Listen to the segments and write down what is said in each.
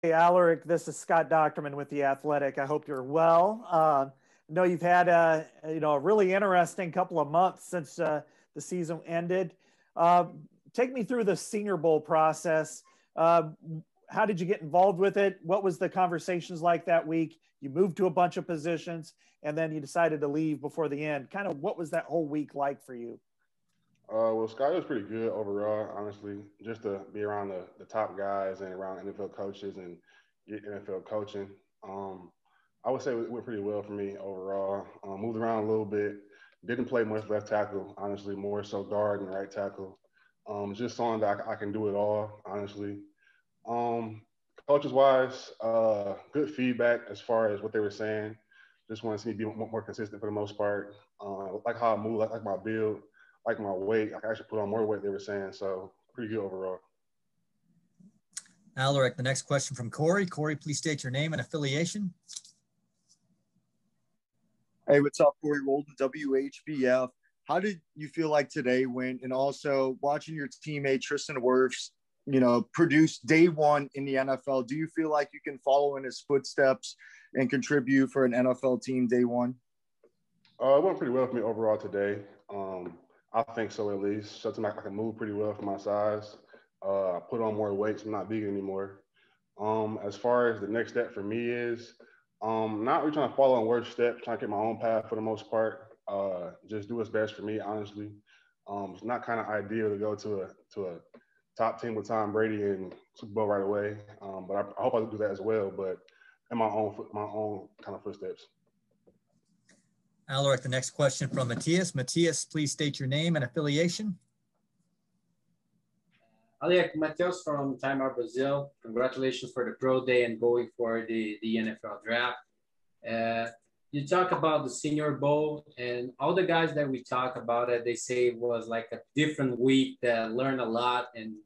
Hey, Alaric, this is Scott Docterman with The Athletic. I hope you're well. I know you've had a really interesting couple of months since the season ended. Take me through the Senior Bowl process. How did you get involved with it? What was the conversations like that week? You moved to a bunch of positions, and then you decided to leave before the end. Kind of what was that whole week like for you? Well, Sky was pretty good overall, honestly. Just to be around the top guys and around NFL coaches and get NFL coaching. Um, I would say it went pretty well for me overall. Moved around a little bit. Didn't play much left tackle, honestly, more so guard and right tackle. Just showing that I can do it all, honestly. Um, Coaches wise, good feedback as far as what they were saying. Just want to see me be more consistent for the most part. Like how I move, like my build, like my weight. I can actually put on more weight, they were saying. So pretty good overall. Alaric, the next question from Corey. Corey, please state your name and affiliation. Hey, what's up, Corey Roldan, WHBF. How did you feel like today went? And also watching your teammate Tristan Wirfs, produce day one in the NFL. Do you feel like you can follow in his footsteps and contribute for an NFL team day one? It went pretty well for me overall today. I think so at least. Something like I can move pretty well for my size. I put on more weight, so I'm not big anymore. As far as the next step for me is, not really trying to follow in worst steps, trying to get my own path for the most part. Just do what's best for me, honestly. It's not kind of ideal to go to a top team with Tom Brady and Super Bowl right away, but I hope I do that as well. But in my own kind of footsteps. Alaric, the next question from Matthias. Matthias, please state your name and affiliation. Alaric, Matheus from Time Out Brazil. Congratulations for the Pro Day and going for the NFL Draft. You talk about the Senior Bowl and all the guys that we talk about it, they say it was like a different week that learned a lot and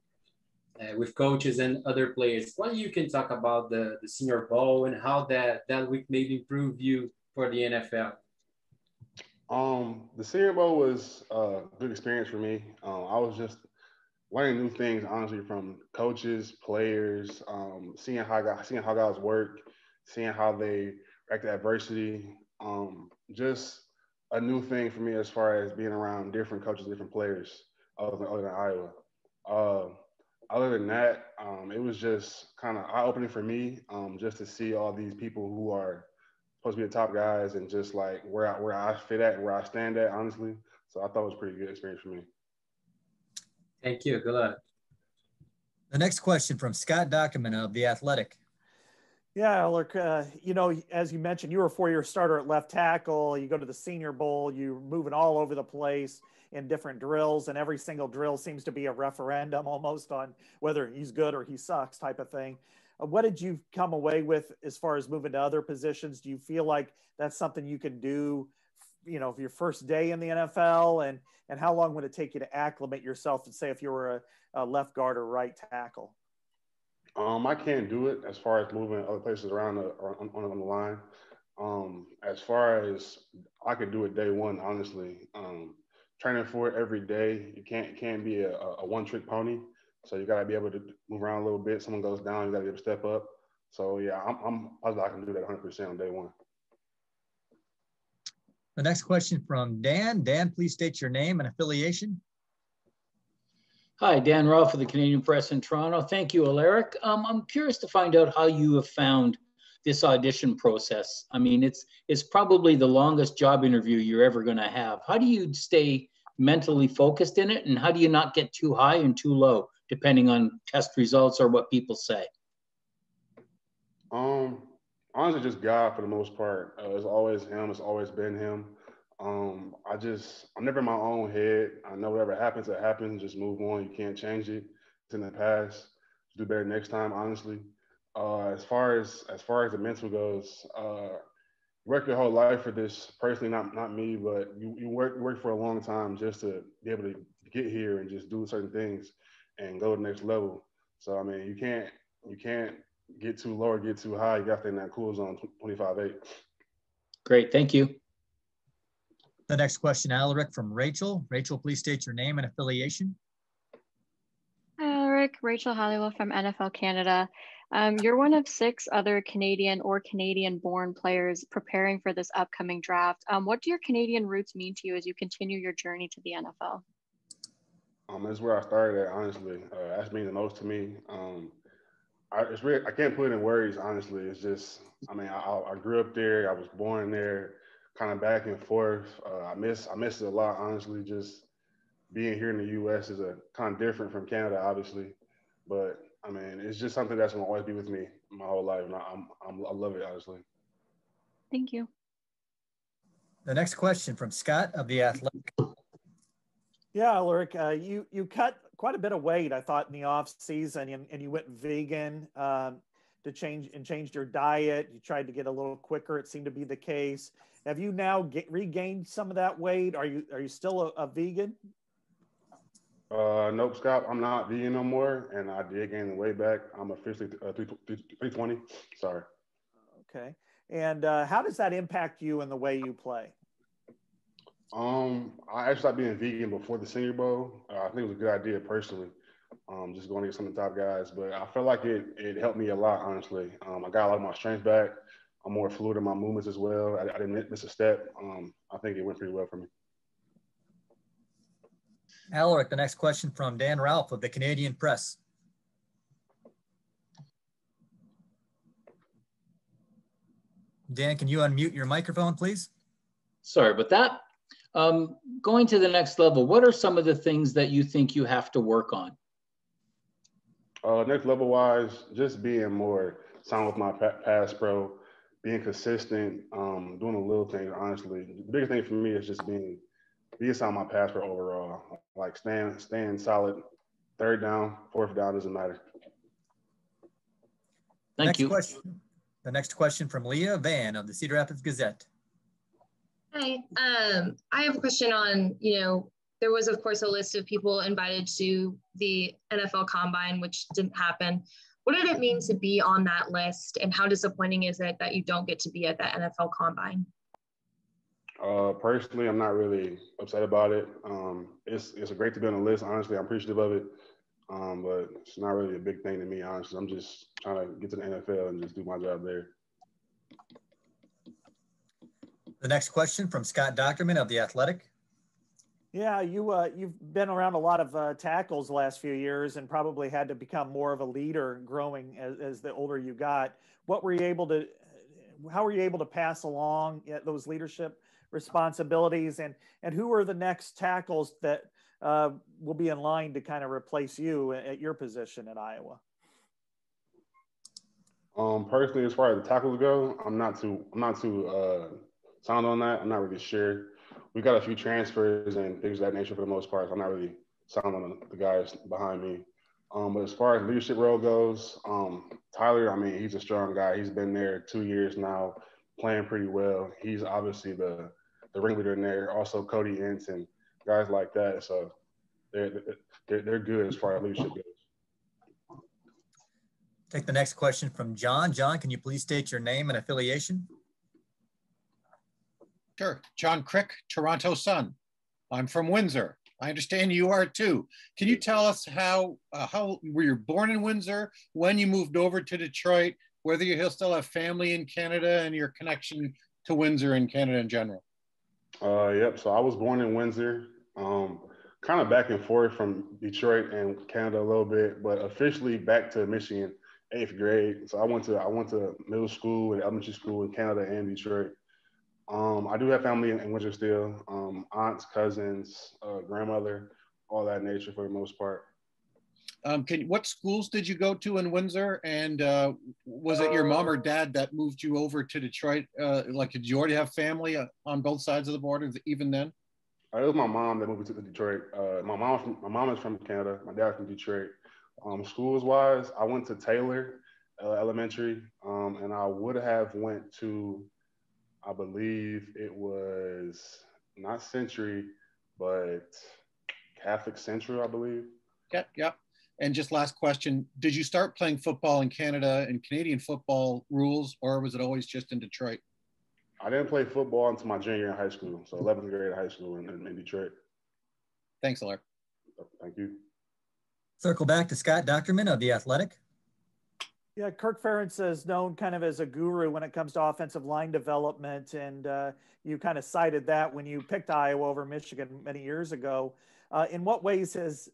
with coaches and other players. What you can talk about the Senior Bowl and how that week maybe improve you for the NFL? The Senior Bowl was a good experience for me. I was just learning new things, honestly, from coaches, players, seeing how guys work, seeing how they react to adversity. Just a new thing for me as far as being around different coaches, different players, other than Iowa. Other than that, it was just kind of eye-opening for me, just to see all these people who are supposed to be the top guys and just like where I fit at and where I stand at, honestly. So I thought it was a pretty good experience for me. Thank you. Good luck. The next question from Scott Docterman of The Athletic. Yeah, look, as you mentioned, you were a four-year starter at left tackle. You go to the Senior Bowl, you're moving all over the place in different drills, and every single drill seems to be a referendum almost on whether he's good or he sucks type of thing. What did you come away with as far as moving to other positions? Do you feel like that's something you can do, for your first day in the NFL? And how long would it take you to acclimate yourself and say if you were a left guard or right tackle? I can't do it as far as moving other places around on the line. As far as I could do it day one, honestly. Training for it every day, you can't be a one-trick pony. So you got to be able to move around a little bit. Someone goes down, you got to be able to step up. So yeah, I'm positive I can do that 100% on day one. The next question from Dan. Dan, please state your name and affiliation. Hi, Dan Ralph of the Canadian Press in Toronto. Thank you, Alaric. I'm curious to find out how you have found this audition process. I mean, it's probably the longest job interview you're ever going to have. How do you stay mentally focused in it, and how do you not get too high and too low, depending on test results or what people say? Honestly, just God for the most part. It's always him. It's always been him. I'm never in my own head. I know whatever happens, it happens. Just move on. You can't change it. It's in the past. Do better next time, honestly. As far as the mental goes, work your whole life for this. Personally, not me, but you work for a long time just to be able to get here and just do certain things and go to the next level. So I mean, you can't get too low or get too high. You got to stay in that cool zone, 25-8. Great, thank you. The next question, Alaric, from Rachel. Rachel, please state your name and affiliation. Hi, Alaric, Rachel Halliwell from NFL Canada. You're one of 6 other Canadian or Canadian-born players preparing for this upcoming draft. What do your Canadian roots mean to you as you continue your journey to the NFL? That's where I started at, honestly. That's mean the most to me. It's really, I can't put it in words, honestly. It's just, I mean, I grew up there. I was born there, kind of back and forth. I miss it a lot, honestly. Just being here in the U.S. is a kind of different from Canada, obviously. But I mean, it's just something that's gonna always be with me my whole life, and I love it, honestly. Thank you. The next question from Scott of The Athletic. Yeah, Alaric, you cut quite a bit of weight, I thought, in the off season, and you went vegan to changed your diet. You tried to get a little quicker. It seemed to be the case. Have you now regained some of that weight? Are you still a vegan? Nope, Scott. I'm not vegan no more, and I did gain the weight back. I'm officially 320. Sorry. Okay. And how does that impact you in the way you play? I actually stopped being vegan before the Senior Bowl. I think it was a good idea personally, just going to get some of the top guys. But I felt like it helped me a lot, honestly. I got a lot of my strength back. I'm more fluid in my movements as well. I didn't miss a step. I think it went pretty well for me. Alaric, the next question from Dan Ralph of the Canadian Press. Dan, can you unmute your microphone, please? Sorry about that. Going to the next level, what are some of the things that you think you have to work on? Next level wise, just being more sound with my pass pro, being consistent, doing the little things, honestly. The biggest thing for me is just being sound my pass pro overall. Like staying solid, 3rd down, 4th down, doesn't matter. Thank you. The next question from Leah Van of the Cedar Rapids Gazette. Hi, I have a question on, there was, of course, a list of people invited to the NFL Combine, which didn't happen. What did it mean to be on that list, and how disappointing is it that you don't get to be at that NFL Combine? Personally, I'm not really upset about it. It's great to be on the list. Honestly, I'm appreciative of it, but it's not really a big thing to me, honestly. I'm just trying to get to the NFL and just do my job there. The next question from Scott Docterman of The Athletic. Yeah, you've been around a lot of tackles the last few years and probably had to become more of a leader growing as the older you got. How were you able to pass along those leadership responsibilities, and who are the next tackles that will be in line to kind of replace you at your position in Iowa? Personally, as far as the tackles go, I'm not too sound on that. I'm not really sure. We got a few transfers and things of that nature for the most part. So I'm not really sound on the guys behind me. But as far as leadership role goes, Tyler, I mean, he's a strong guy. He's been there 2 years now, playing pretty well. He's obviously the ringleader in there. Also, Cody Ince and guys like that. So they're good as far as leadership goes. Take the next question from John. John, can you please state your name and affiliation? Sure. John Crick, Toronto Sun. I'm from Windsor. I understand you are too. Can you tell us how were you born in Windsor, when you moved over to Detroit, whether you still have family in Canada, and your connection to Windsor and Canada in general? Yep. So I was born in Windsor, kind of back and forth from Detroit and Canada a little bit, but officially back to Michigan, 8th grade. So I went to middle school and elementary school in Canada and Detroit. I do have family in Windsor still, aunts, cousins, grandmother, all that nature for the most part. What schools did you go to in Windsor? And was it your mom or dad that moved you over to Detroit? Did you already have family on both sides of the border even then? It was my mom that moved to Detroit. My mom is from Canada. My dad's from Detroit. Schools wise, I went to Taylor Elementary, and I would have went to, I believe it was not Century, but Catholic Central, I believe. Yep. And just last question, did you start playing football in Canada and Canadian football rules, or was it always just in Detroit? I didn't play football until my junior year in high school, so 11th grade high school in Detroit. Thanks, Alaric. Thank you. Circle back to Scott Docterman of The Athletic. Yeah, Kirk Ferentz is known kind of as a guru when it comes to offensive line development, and you kind of cited that when you picked Iowa over Michigan many years ago. In what ways has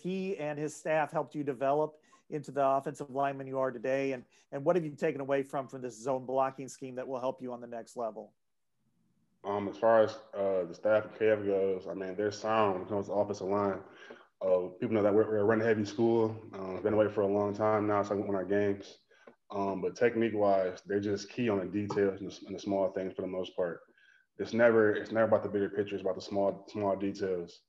he and his staff helped you develop into the offensive lineman you are today, and what have you taken away from this zone blocking scheme that will help you on the next level? As far as the staff of KF goes, I mean, they're sound when it comes to offensive line. People know that we're a run-heavy school. Been away for a long time now, so I win our games. But technique-wise, they're just key on the details and the small things for the most part. It's never about the bigger picture. It's about the small details.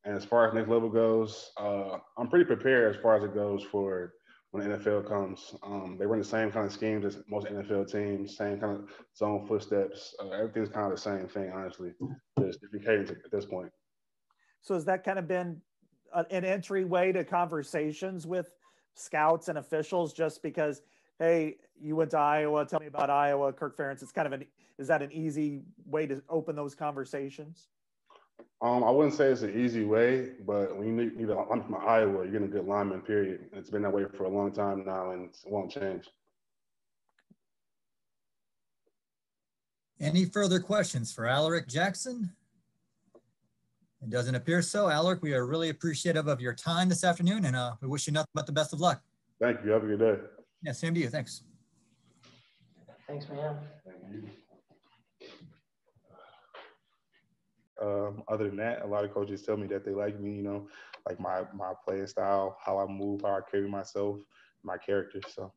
And as far as next level goes, I'm pretty prepared as far as it goes for when the NFL comes. They run the same kind of schemes as most NFL teams, same kind of zone footsteps. Everything's kind of the same thing, honestly. Just different cadence at this point. So has that kind of been an entryway to conversations with scouts and officials, just because, hey, you went to Iowa, tell me about Iowa, Kirk Ferentz? It's kind of is that an easy way to open those conversations? I wouldn't say it's an easy way, but when you need a lineman from Iowa, you're getting a good lineman, period. It's been that way for a long time now, and it won't change. Any further questions for Alaric Jackson? It doesn't appear so. Alaric, we are really appreciative of your time this afternoon, and we wish you nothing but the best of luck. Thank you. Have a good day. Yeah, same to you. Thanks. Thanks, man. Thank you. Other than that, a lot of coaches tell me that they like me, like my playing style, how I move, how I carry myself, my character. So,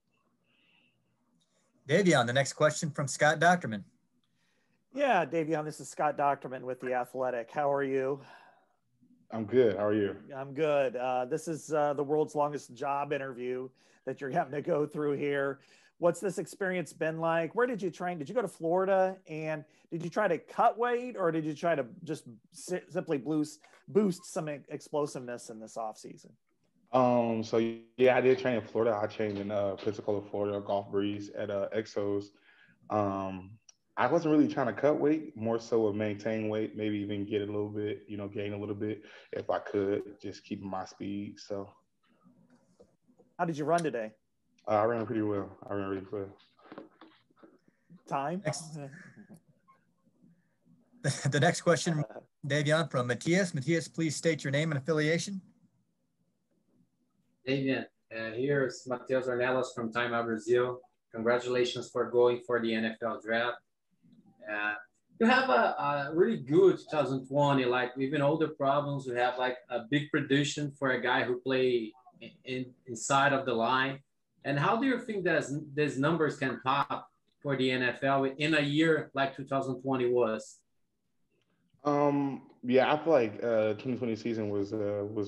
Daviyon, the next question from Scott Docterman. Yeah, Daviyon, this is Scott Docterman with The Athletic. How are you? I'm good. How are you? I'm good. This is the world's longest job interview that you're having to go through here. What's this experience been like? Where did you train? Did you go to Florida? And did you try to cut weight, or did you try to just simply boost some explosiveness in this offseason? So yeah, I did train in Florida. I trained in Pensacola, Florida, Golf Breeze at Exos. I wasn't really trying to cut weight, more so of maintain weight, maybe even get a little bit, gain a little bit if I could, just keeping my speed. So, how did you run today? I ran pretty well. Time? The next question, Daviyon, from Matthias. Matthias, please state your name and affiliation. Daviyon, here's Matheus Ornelas from Time Out Brazil. Congratulations for going for the NFL draft. You have a really good 2020, like even all the problems, you have like a big production for a guy who play inside of the line. And how do you think that these numbers can pop for the NFL in a year like 2020 was? Yeah, I feel like 2020 season was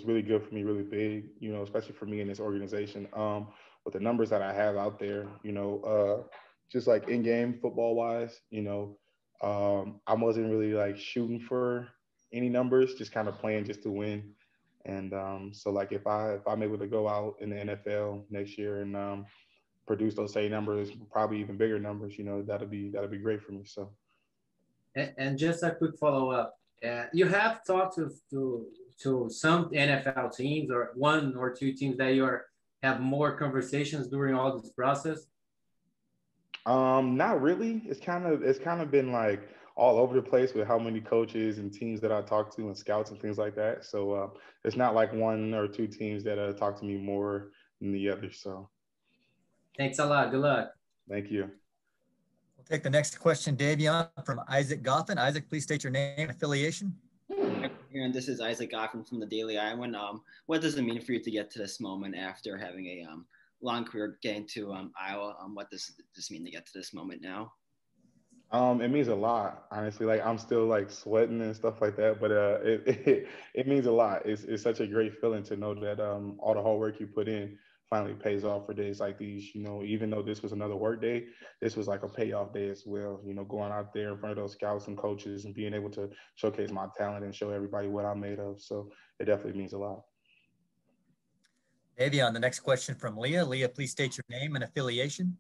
really good for me, really big, especially for me in this organization. With the numbers that I have out there, just like in-game football-wise, I wasn't really like shooting for any numbers, just kind of playing just to win. And so like if I'm able to go out in the NFL next year and produce those same numbers, probably even bigger numbers, that'll be great for me. So. And just a quick follow-up. You have talked to some NFL teams or one or two teams that have more conversations during all this process? Not really. It's kind of been like all over the place with how many coaches and teams that I talk to and scouts and things like that. So it's not like one or two teams that talk to me more than the others. So. Thanks a lot. Good luck. Thank you. We'll take the next question, Daviyon, from Isaac Goffin. Isaac, please state your name and affiliation. And this is Isaac Goffin from the Daily Iowan. What does it mean for you to get to this moment after having a long career getting to Iowa? What does this mean to get to this moment now? It means a lot, honestly. Like I'm still like sweating and stuff like that, but it means a lot. It's such a great feeling to know that all the hard work you put in finally pays off for days like these. Even though this was another work day, this was like a payoff day as well. Going out there in front of those scouts and coaches and being able to showcase my talent and show everybody what I'm made of. So it definitely means a lot. Daviyon, the next question from Leah. Leah, please state your name and affiliation.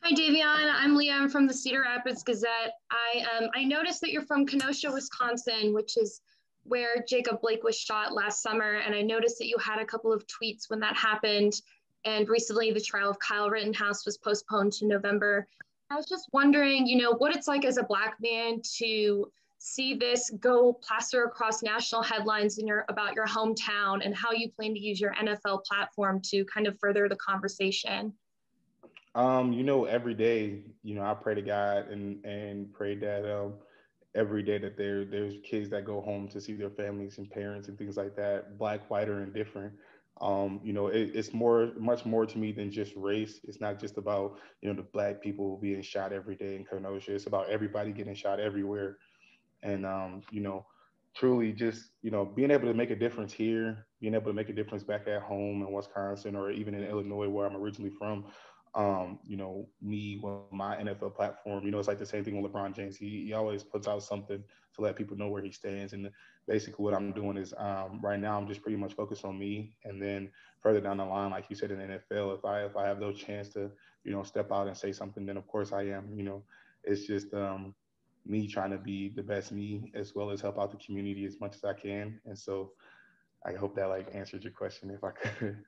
Hi, Daviyon. I'm Leah. I'm from the Cedar Rapids Gazette. I noticed that you're from Kenosha, Wisconsin, which is where Jacob Blake was shot last summer. And I noticed that you had a couple of tweets when that happened. And recently the trial of Kyle Rittenhouse was postponed to November. I was just wondering, what it's like as a Black man to see this go plaster across national headlines about your hometown, and how you plan to use your NFL platform to kind of further the conversation. Every day, I pray to God and pray that every day that there's kids that go home to see their families and parents and things like that, Black, white, or indifferent. It's much more to me than just race. It's not just about, the Black people being shot every day in Kenosha. It's about everybody getting shot everywhere. And, truly just, being able to make a difference here, being able to make a difference back at home in Wisconsin or even in Illinois, where I'm originally from. Me with my NFL platform, it's like the same thing with LeBron James. He always puts out something to let people know where he stands. And basically what I'm doing is right now I'm just pretty much focused on me. And then further down the line, like you said, in the NFL, if I have those chance to, step out and say something, then of course I am. It's just me trying to be the best me, as well as help out the community as much as I can. And so I hope that answered your question if I could.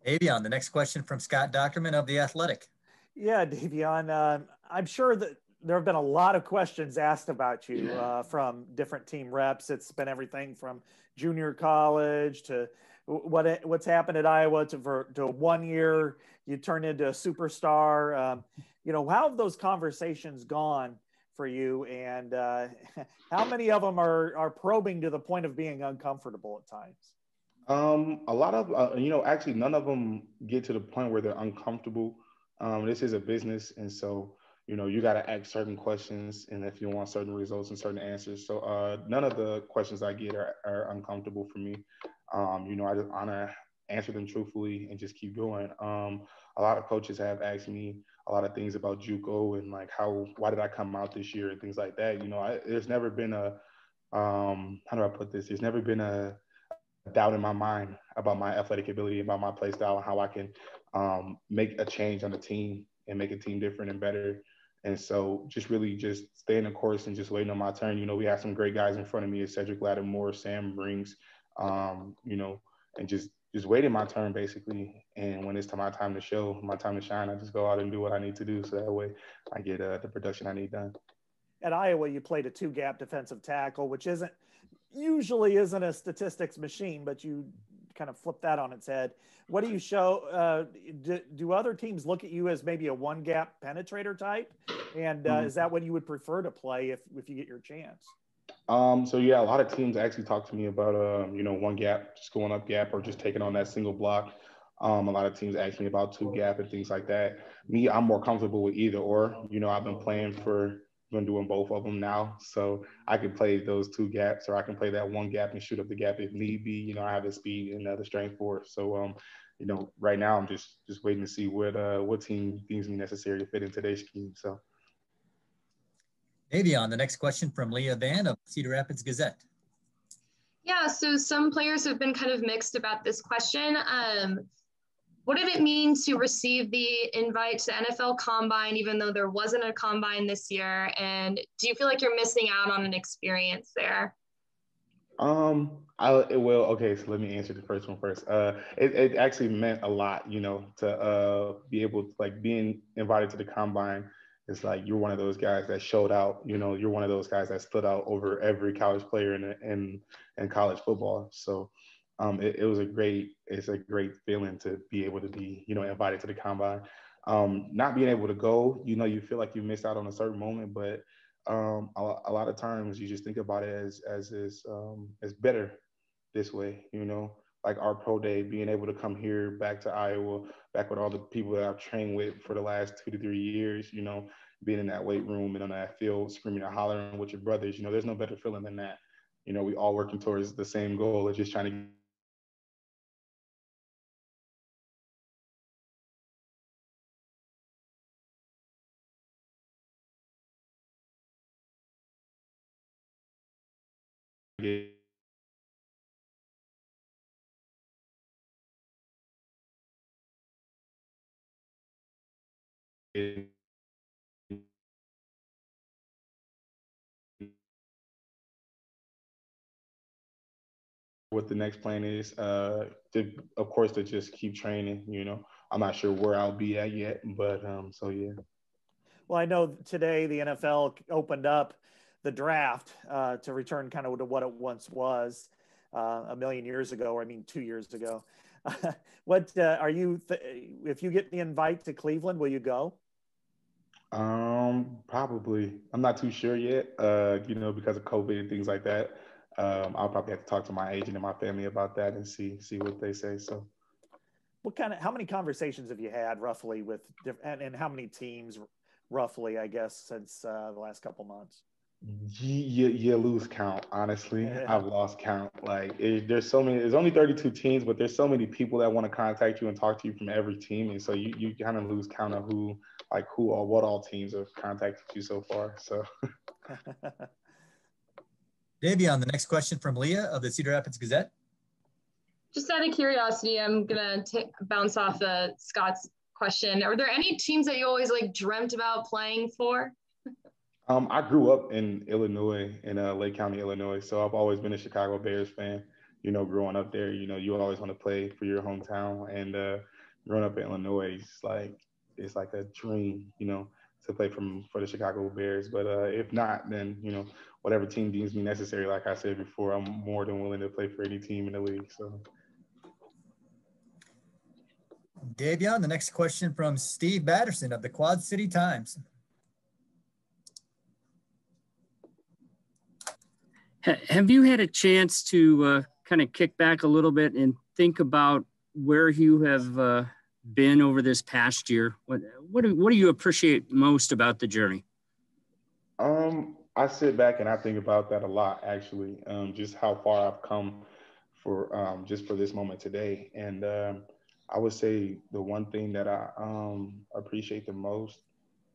Daviyon, the next question from Scott Docterman of The Athletic. Yeah, Daviyon, I'm sure that there have been a lot of questions asked about you from different team reps. It's been everything from junior college to what's happened at Iowa to 1 year you turned into a superstar. How have those conversations gone for you, and how many of them are probing to the point of being uncomfortable at times? A lot of, actually none of them get to the point where they're uncomfortable. This is a business. And so, you got to ask certain questions, and if you want certain results and certain answers. So none of the questions I get are uncomfortable for me. I just want to answer them truthfully and just keep going. A lot of coaches have asked me a lot of things about JUCO and why did I come out this year and things like that. There's never been how do I put this? There's never been a doubt in my mind about my athletic ability, about my play style, and how I can make a change on the team and make a team different and better. And so just really just staying the course and just waiting on my turn. We have some great guys in front of me, Cedric Lattimore, Sam Brings, and just waiting my turn basically. And when it's my time to show, my time to shine, I just go out and do what I need to do. So that way I get the production I need done. At Iowa, you played a 2-gap defensive tackle, which usually isn't a statistics machine, but you kind of flip that on its head. What do you show? Do other teams look at you as maybe a 1-gap penetrator type? And is that what you would prefer to play if you get your chance? So yeah, a lot of teams actually talk to me about 1 gap, just going up gap or just taking on that single block. A lot of teams ask me about 2 gap and things like that. Me, I'm more comfortable with either or. I've been doing both of them now, so I can play those 2 gaps, or I can play that 1 gap and shoot up the gap if need be. I have the speed and the strength for it. So right now I'm just waiting to see what team deems me necessary to fit into their scheme. So. Daviyon, the next question from Leah Van of Cedar Rapids Gazette. Yeah, so some players have been kind of mixed about this question. What did it mean to receive the invite to NFL Combine, even though there wasn't a Combine this year? And do you feel like you're missing out on an experience there? Okay, so let me answer the first one first. It actually meant a lot, to be able to being invited to the Combine. It's like you're one of those guys that showed out. You're one of those guys that stood out over every college player in college football. So it's a great feeling to be able to be invited to the Combine. Not being able to go, you feel like you missed out on a certain moment, but a lot of times you just think about it as better this way. Like our pro day, being able to come here back to Iowa, back with all the people that I've trained with for the last 2 to 3 years, being in that weight room and on that field, screaming and hollering with your brothers, there's no better feeling than that. We all working towards the same goal of just trying to get what the next plan is. Of course, to just keep training. I'm not sure where I'll be at yet, but so yeah. Well, I know today the NFL opened up the draft to return kind of to what it once was a million years ago, or 2 years ago. What are you? If you get the invite to Cleveland, will you go? Probably. I'm not too sure yet. Because of COVID and things like that. I'll probably have to talk to my agent and my family about that and see what they say. So, how many conversations have you had roughly with, and how many teams roughly, I guess, since the last couple months? You lose count, honestly. Yeah. I've lost count. There's so many. There's only 32 teams, but there's so many people that want to contact you and talk to you from every team, and so you kind of lose count of who or what all teams have contacted you so far. So, Daviyon, the next question from Leah of the Cedar Rapids Gazette. Just out of curiosity, I'm gonna bounce off Scott's question. Are there any teams that you always dreamt about playing for? I grew up in Illinois, in Lake County, Illinois. So I've always been a Chicago Bears fan. Growing up there, you always want to play for your hometown. And growing up in Illinois, it's like a dream, to play for the Chicago Bears. But if not, then whatever team deems me necessary. Like I said before, I'm more than willing to play for any team in the league. So. Daviyon, the next question from Steve Batterson of the Quad City Times. Have you had a chance to kind of kick back a little bit and think about where you have been over this past year? What do you appreciate most about the journey? I sit back and I think about that a lot, actually, just how far I've come for this moment today. And I would say the one thing that I appreciate the most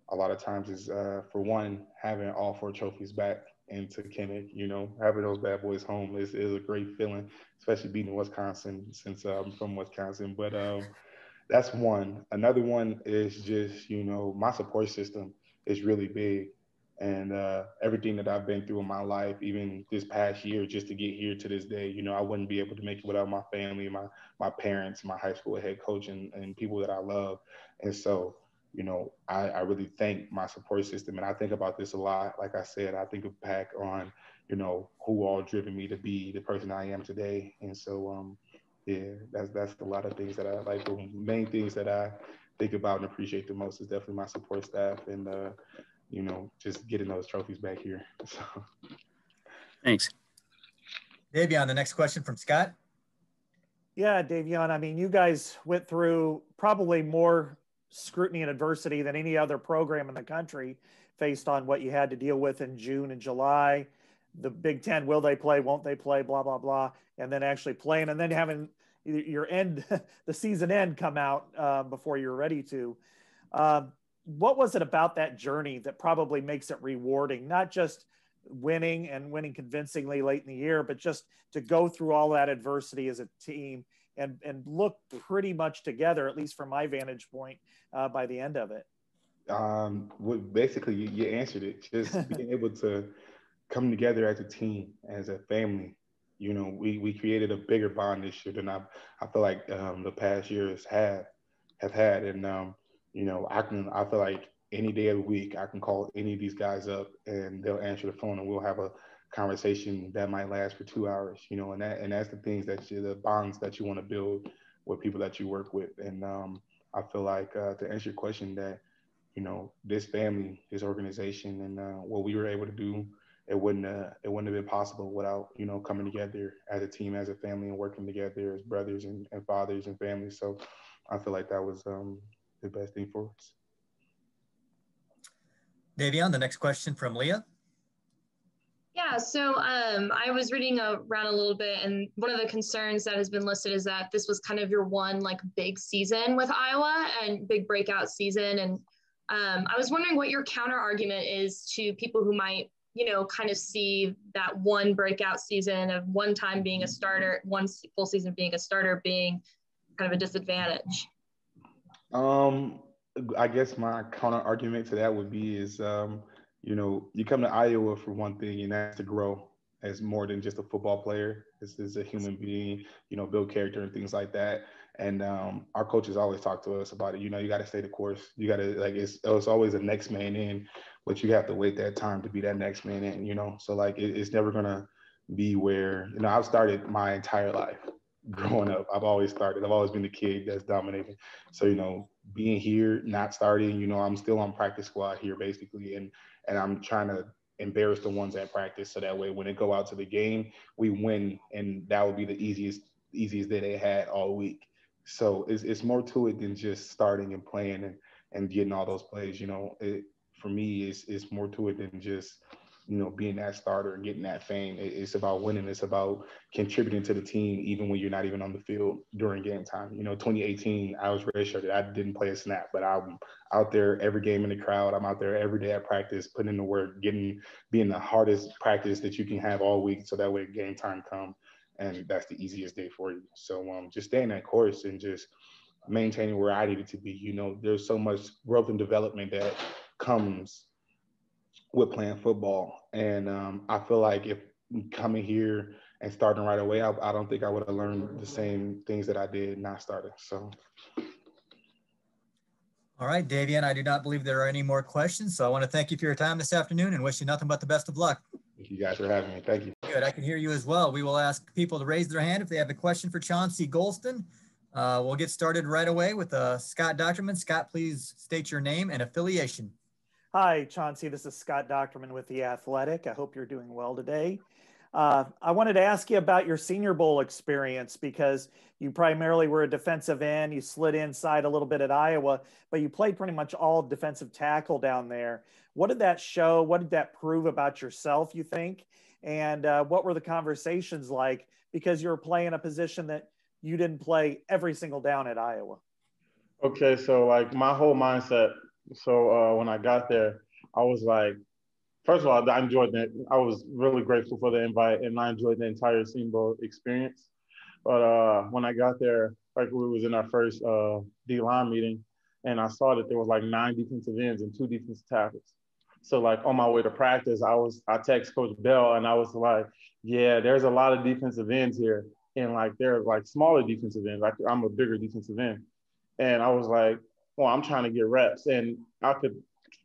a lot of times is, for one, having all 4 trophies back into Kinnick, having those bad boys home is a great feeling, especially beating Wisconsin, since I'm from Wisconsin. But that's one. Another one is just, my support system is really big. And everything that I've been through in my life, even this past year, just to get here to this day, I wouldn't be able to make it without my family, my parents, my high school head coach, and people that I love. And so, I really thank my support system. And I think about this a lot. Like I said, I think back on, who all driven me to be the person I am today. And so, that's a lot of things that I like. The main things that I think about and appreciate the most is definitely my support staff and, just getting those trophies back here. So. Thanks. Daviyon, the next question from Scott. Yeah, Daviyon, you guys went through probably more scrutiny and adversity than any other program in the country, based on what you had to deal with in June and July. The Big Ten, will they play, won't they play, blah, blah, blah. And then actually playing, and then having your the season end come out before you're ready to. What was it about that journey that probably makes it rewarding, not just winning convincingly late in the year, but just to go through all that adversity as a team and look pretty much together, at least from my vantage point, by the end of it? Well, basically, you answered it. Just being able to come together as a team, as a family. We created a bigger bond this year than I feel like the past years have had. And I feel like any day of the week I can call any of these guys up and they'll answer the phone and we'll have a conversation that might last for 2 hours. And that's the things the bonds that you want to build with people that you work with. And I feel like to answer your question, that this family, this organization, and what we were able to do, it wouldn't have been possible without coming together as a team, as a family, and working together as brothers and fathers and families. So I feel like that was the best thing for us. Daviyon, the next question from Leah. Yeah, so I was reading around a little bit, and one of the concerns that has been listed is that this was kind of your one big season with Iowa and big breakout season. And I was wondering what your counter argument is to people who might, kind of see that one breakout season of one time being a starter, one full season being a starter, being kind of a disadvantage. I guess my counter argument to that would be is, you come to Iowa for one thing, and that's to grow as more than just a football player. This is a human being, you know, build character and things like that. And our coaches always talk to us about it. You know, you got to stay the course. You got to, like, it's always a next man in, but you have to wait that time to be that next man in, you know? So like, it's never going to be where, you know, I've started my entire life growing up. I've always been the kid that's dominating. So, you know, being here, not starting, you know, I'm still on practice squad here basically. And I'm trying to embarrass the ones at practice. So that way, when they go out to the game, we win. And that would be the easiest day they had all week. So it's more to it than just starting and playing and getting all those plays. You know, for me, it's more to it than just, you know, being that starter and getting that fame. It's about winning. It's about contributing to the team, even when you're not even on the field during game time. You know, 2018, I was redshirted. I didn't play a snap, but I'm out there every game in the crowd. I'm out there every day at practice, putting in the work, being the hardest practice that you can have all week. So that way game time comes, and that's the easiest day for you. So just staying that course and just maintaining where I needed to be. You know, there's so much growth and development that comes with playing football. And I feel like if coming here and starting right away, I don't think I would have learned the same things that I did not starting. So. All right, Daviyon, I do not believe there are any more questions. So I want to thank you for your time this afternoon and wish you nothing but the best of luck. Thank you guys for having me. Thank you. Good, I can hear you as well. We will ask people to raise their hand if they have a question for Chauncey Golston. We'll get started right away with Scott Docterman. Scott, please state your name and affiliation. Hi, Chauncey. This is Scott Docterman with The Athletic. I hope you're doing well today. I wanted to ask you about your Senior Bowl experience because you primarily were a defensive end. You slid inside a little bit at Iowa, but you played pretty much all defensive tackle down there. What did that show? What did that prove about yourself, you think? And what were the conversations like? Because you were playing a position that you didn't play every single down at Iowa. Okay, so like my whole mindset. So when I got there, I was like, first of all, I enjoyed that. I was really grateful for the invite, and I enjoyed the entire Senior Bowl experience. But when I got there, like we was in our first D-line meeting, and I saw that there was like 9 defensive ends and 2 defensive tackles. So like on my way to practice, I text Coach Bell, and I was like, yeah, there's a lot of defensive ends here, and like they're like smaller defensive ends. Like I'm a bigger defensive end, and I was like, well, I'm trying to get reps, and I could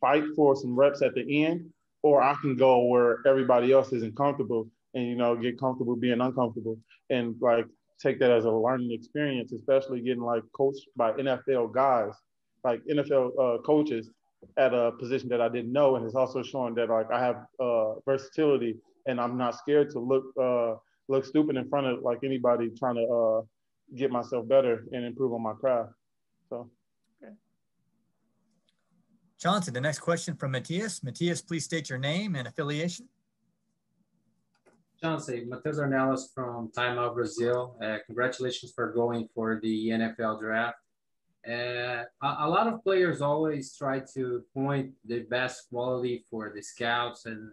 fight for some reps at the end, or I can go where everybody else isn't comfortable and, you know, get comfortable being uncomfortable and like take that as a learning experience, especially getting like coached by NFL guys, like NFL coaches at a position that I didn't know. And it's also showing that like I have versatility and I'm not scared to look stupid in front of like anybody trying to get myself better and improve on my craft. So. Chauncey, the next question from Matthias. Matthias, please state your name and affiliation. Chauncey, Matheus Ornelas from Timeout Brazil. Congratulations for going for the NFL draft. A lot of players always try to point the best quality for the scouts and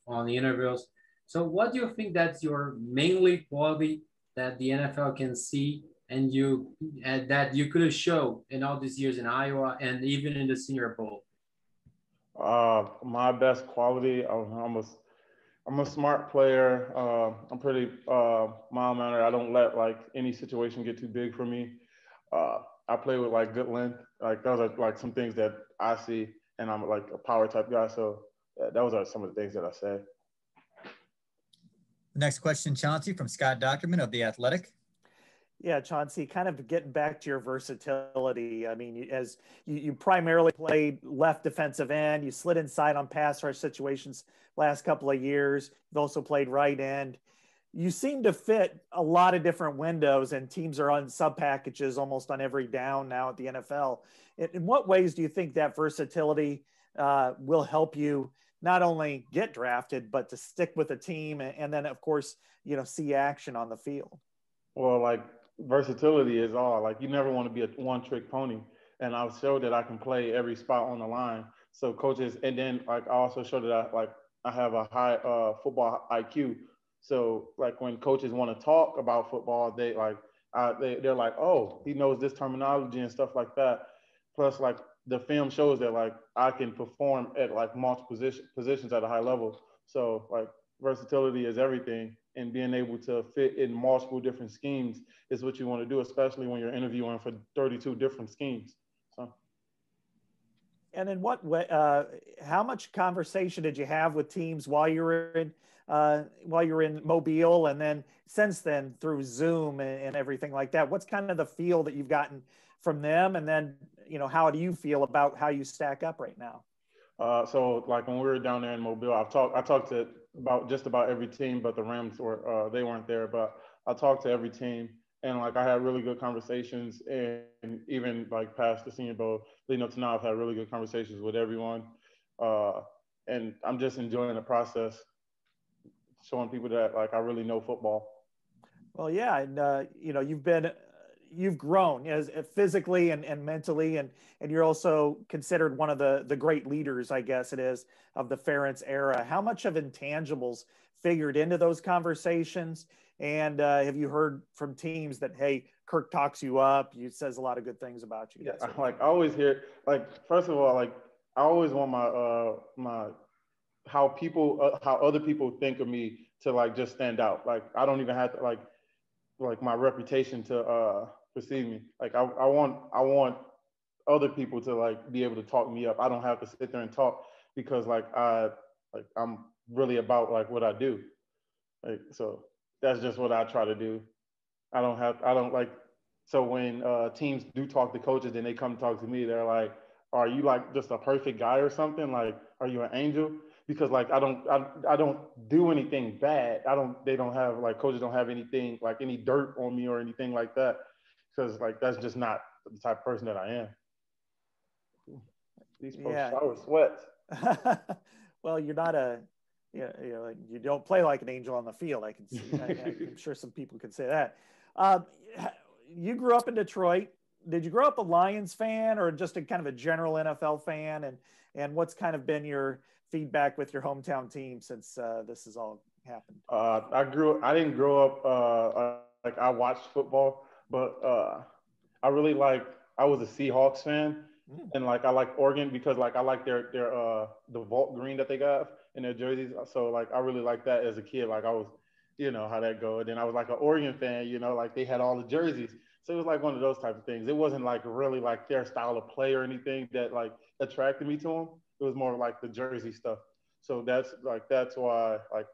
on the interviews. So what do you think that's your mainly quality that the NFL can see and that you could show in all these years in Iowa and even in the Senior Bowl? My best quality, I'm a smart player. I'm pretty mild-mannered. I don't let like any situation get too big for me. I play with like good length. Like those are like some things that I see, and I'm like a power type guy. So those are some of the things that I say. The next question, Chauncey, from Scott Docterman of The Athletic. Yeah, Chauncey, kind of getting back to your versatility. I mean, as you primarily played left defensive end, you slid inside on pass rush situations last couple of years. You've also played right end. You seem to fit a lot of different windows, and teams are on sub packages almost on every down now at the NFL. In what ways do you think that versatility will help you not only get drafted, but to stick with a team and then, of course, you know, see action on the field? Well, like, versatility is all. Like, you never want to be a one-trick pony. And I've showed that I can play every spot on the line. So coaches, and then like I also showed that I have a high football IQ. So like when coaches want to talk about football, they're like, oh, he knows this terminology and stuff like that. Plus, like the film shows that like I can perform at like multiple positions at a high level. So like versatility is everything, and being able to fit in multiple different schemes is what you want to do, especially when you're interviewing for 32 different schemes. So. And in what way? How much conversation did you have with teams while you were in Mobile, and then since then through Zoom and everything like that? What's kind of the feel that you've gotten from them, and then how do you feel about how you stack up right now? So like when we were down there in Mobile, I talked to just about every team, but the Rams they weren't there. But I talked to every team, and like I had really good conversations, and even like past the Senior Bowl, leading up to now, I've had really good conversations with everyone, and I'm just enjoying the process, showing people that like I really know football. Well, yeah, and you've grown as physically and mentally, and you're also considered one of the great leaders, I guess it is, of the Ferentz era. How much of intangibles figured into those conversations? And have you heard from teams that, hey, Kirk talks you up, he says a lot of good things about you? Yeah, like I always hear, like, first of all, like I always want my how other people think of me to like just stand out. Like I don't even have to like my reputation to perceive me. Like I want other people to like be able to talk me up. I don't have to sit there and talk because I'm really about like what I do. Like so that's just what I try to do. So when teams do talk to coaches and they come talk to me, they're like, are you like just a perfect guy or something? Like, are you an angel? Because like I don't do anything bad. Coaches don't have anything like any dirt on me or anything like that. Because like that's just not the type of person that I am. These folks shower sweats. Well, you're not you don't play like an angel on the field. I can see. I'm sure some people can say that. You grew up in Detroit. Did you grow up a Lions fan or just a kind of a general NFL fan? And what's kind of been your feedback with your hometown team since this has all happened? I didn't grow up like I watched football, but I was a Seahawks fan, and like I like Oregon because like I like their the vault green that they got in their jerseys. So like I really like that as a kid. Like I was, how that go. And then I was like an Oregon fan, like they had all the jerseys. So it was like one of those type of things. It wasn't like really like their style of play or anything that like attracted me to them. It was more like the jersey stuff. So that's why like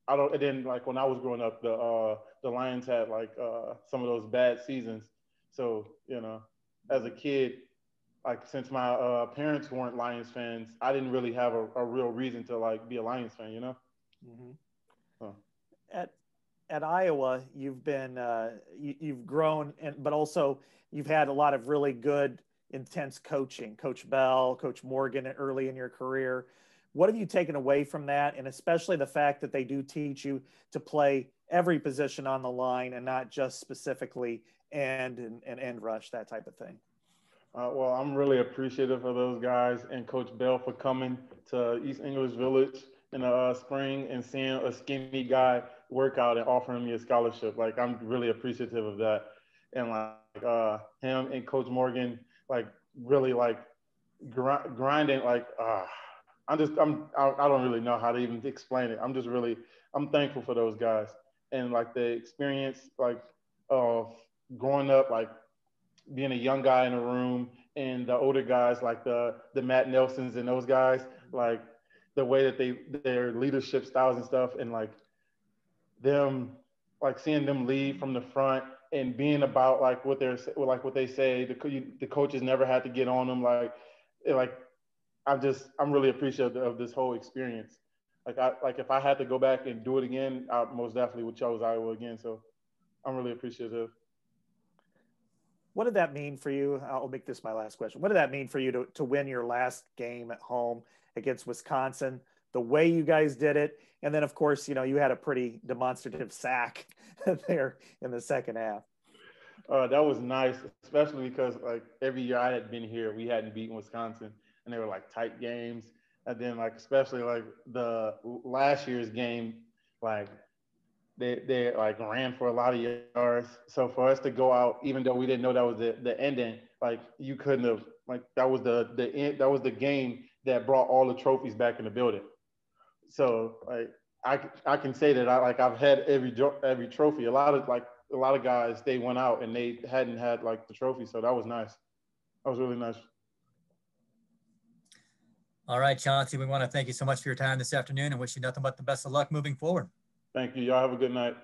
I don't. And then like when I was growing up, the Lions had like some of those bad seasons. So as a kid, like since my parents weren't Lions fans, I didn't really have a real reason to like be a Lions fan. Mm-hmm. At Iowa, you've been you've grown, but also you've had a lot of really good, intense coaching. Coach Bell, Coach Morgan, early in your career. What have you taken away from that, and especially the fact that they do teach you to play every position on the line and not just specifically end and end rush, that type of thing? Well, I'm really appreciative of those guys and Coach Bell for coming to East English Village in the spring and seeing a skinny guy work out and offering me a scholarship. Like I'm really appreciative of that. And like him and Coach Morgan, like really like grinding. Like I don't really know how to even explain it. I'm thankful for those guys and like the experience like of growing up, like being a young guy in a room and the older guys like the Matt Nelsons and those guys, like the way that their leadership styles and stuff, and like them, like seeing them lead from the front and being about like what they say. The coaches never had to get on them. I'm really appreciative of this whole experience. Like if I had to go back and do it again, I most definitely would choose Iowa again. So I'm really appreciative. What did that mean for you? I'll make this my last question. What did that mean for you to win your last game at home against Wisconsin, the way you guys did it? And then, of course, you had a pretty demonstrative sack there in the second half. That was nice, especially because like every year I had been here, we hadn't beaten Wisconsin, and they were like tight games. And then like, especially like the last year's game, like they like ran for a lot of yards. So for us to go out, even though we didn't know that was the ending, like you couldn't have, like that was the end, that was the game that brought all the trophies back in the building. So like I can say that I've had every trophy. A lot of guys, they went out and they hadn't had like the trophy, so that was nice. That was really nice. All right, Chauncey, we want to thank you so much for your time this afternoon and wish you nothing but the best of luck moving forward. Thank you. Y'all have a good night.